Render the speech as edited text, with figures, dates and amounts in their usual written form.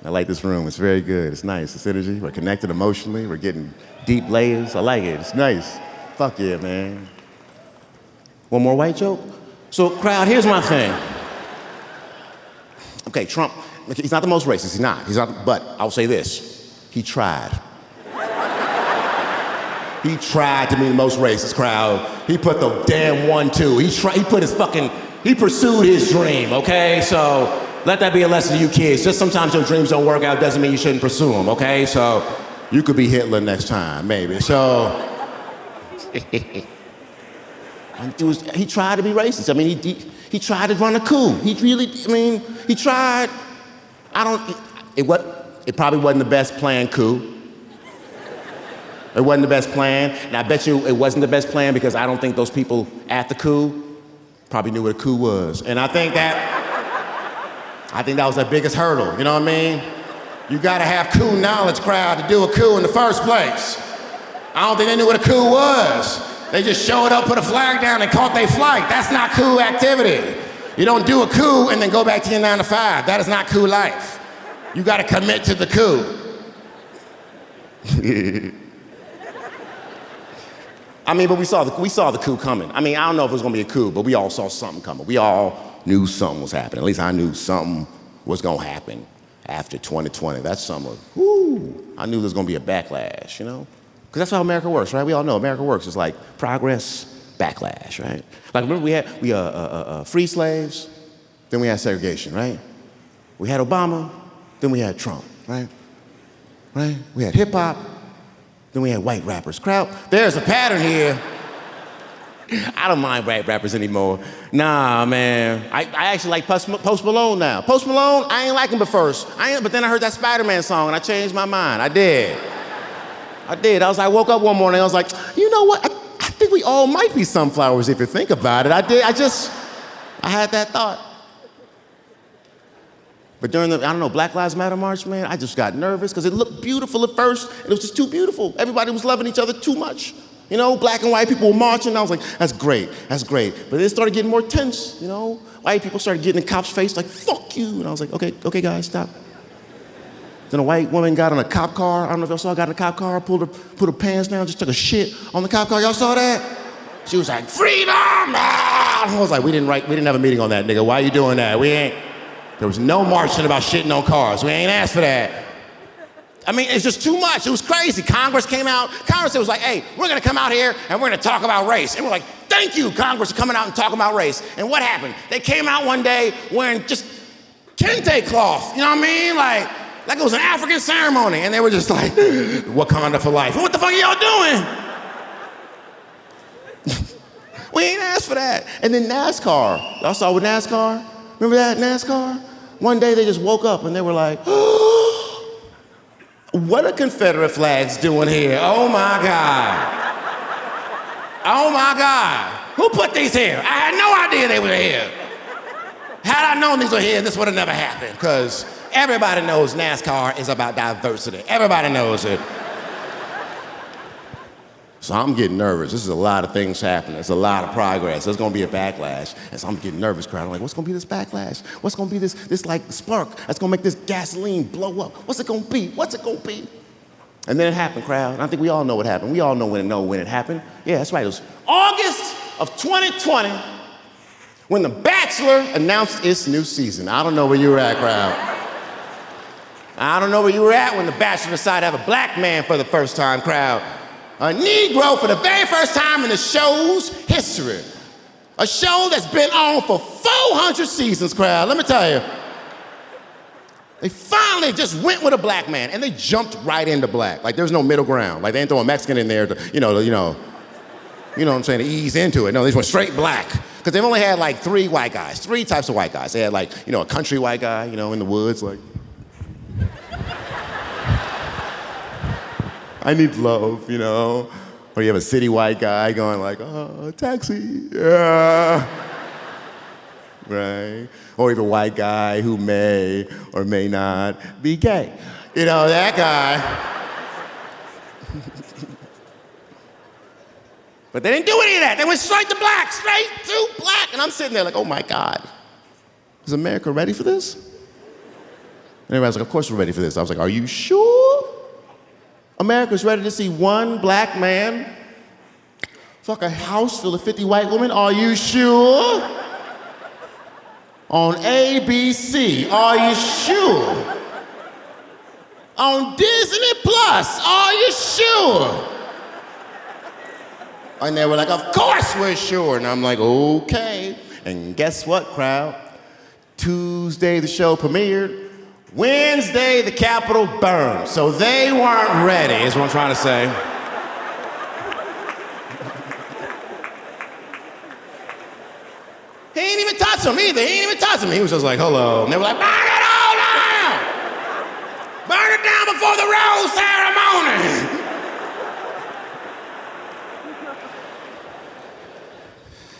I like this room. It's very good. It's nice. It's energy. We're connected emotionally. We're getting deep layers. I like it. It's nice. Fuck yeah, man. One more white joke? So, crowd, here's my thing. Okay, Trump, he's not the most racist. He's not. But I'll say this. He tried. He tried to be the most racist, crowd. He put the damn 1-2. He pursued his dream, okay? So let that be a lesson to you kids. Just sometimes your dreams don't work out doesn't mean you shouldn't pursue them, okay? So you could be Hitler next time, maybe. So he tried to be racist. I mean, he tried to run a coup. He tried. It probably wasn't the best planned coup. It wasn't the best plan, and I bet you it wasn't the best plan because I don't think those people at the coup probably knew what a coup was. And I think that was the biggest hurdle, you know what I mean? You gotta have coup knowledge, crowd, to do a coup in the first place. I don't think they knew what a coup was. They just showed up, put a flag down, and caught their flight. That's not coup activity. You don't do a coup and then go back to your 9 to 5. That is not coup life. You gotta commit to the coup. I mean, but we saw the coup coming. I mean, I don't know if it was gonna be a coup, but we all saw something coming. We all knew something was happening. At least I knew something was gonna happen after 2020. That summer, I knew there was gonna be a backlash, you know? Because that's how America works, right? We all know America works. It's like progress, backlash, right? Like, remember we had free slaves, then we had segregation, right? We had Obama, then we had Trump, right? Right? We had hip hop, then we had white rappers. Crowd, there's a pattern here. I don't mind white rappers anymore. Nah, man. I actually like Post Malone now. Post Malone, I ain't like him at first. But then I heard that Spider-Man song and I changed my mind. I did. I woke up one morning, I was like, you know what? I think we all might be sunflowers if you think about it. I had that thought. But during the, Black Lives Matter march, man, I just got nervous because it looked beautiful at first, and it was just too beautiful. Everybody was loving each other too much. You know, black and white people were marching, and I was like, that's great. But then it started getting more tense, you know? White people started getting in cops' face like, fuck you. And I was like, okay, guys, stop. Then a white woman got in a cop car. I don't know if y'all saw, got in a cop car, put her pants down, just took a shit on the cop car. Y'all saw that? She was like, freedom! Ah! I was like, we didn't have a meeting on that, nigga. Why are you doing that? There was no marching about shitting on cars. We ain't asked for that. I mean, it's just too much. It was crazy. Congress came out. Congress was like, hey, we're gonna come out here and we're gonna talk about race. And we're like, thank you, Congress, for coming out and talking about race. And what happened? They came out one day wearing just kente cloth, you know what I mean? Like it was an African ceremony. And they were just like, Wakanda for life. And what the fuck are y'all doing? We ain't asked for that. And then NASCAR. Y'all saw with NASCAR? Remember that, NASCAR? One day they just woke up and they were like, what are Confederate flags doing here? Oh my God. Oh my God. Who put these here? I had no idea they were here. Had I known these were here, this would have never happened, because everybody knows NASCAR is about diversity. Everybody knows it. So I'm getting nervous. This is a lot of things happening. There's a lot of progress. There's gonna be a backlash. And so I'm getting nervous, crowd. I'm like, what's gonna be this backlash? What's gonna be this like spark that's gonna make this gasoline blow up? What's it gonna be? And then it happened, crowd. And I think we all know what happened. We all know when it happened. Yeah, that's right. It was August of 2020 when The Bachelor announced its new season. I don't know where you were at, crowd. I don't know where you were at when The Bachelor decided to have a black man for the first time, crowd. A Negro for the very first time in the show's history. A show that's been on for 400 seasons, crowd. Let me tell you. They finally just went with a black man, and they jumped right into black. Like, there's no middle ground. Like, they ain't throw a Mexican in there to, you know what I'm saying, to ease into it. No, they just went straight black. Because they've only had like three types of white guys. They had like, a country white guy, in the woods, like, I need love, Or you have a city white guy going like, oh, taxi, yeah. Right? Or even a white guy who may or may not be gay. That guy. But they didn't do any of that. They went straight to black. And I'm sitting there like, oh my God. Is America ready for this? everybody's like, of course we're ready for this. I was like, are you sure? America's ready to see one black man fuck a house full of 50 white women? Are you sure? On ABC, are you sure? On Disney Plus, are you sure? And they were like, of course we're sure. And I'm like, okay. And guess what, crowd? Tuesday the show premiered. Wednesday the Capitol burned. So they weren't ready, is what I'm trying to say. He ain't even touch him either. He ain't even touch him. He was just like, hello. And they were like, burn it all down! Burn it down before the rose ceremony!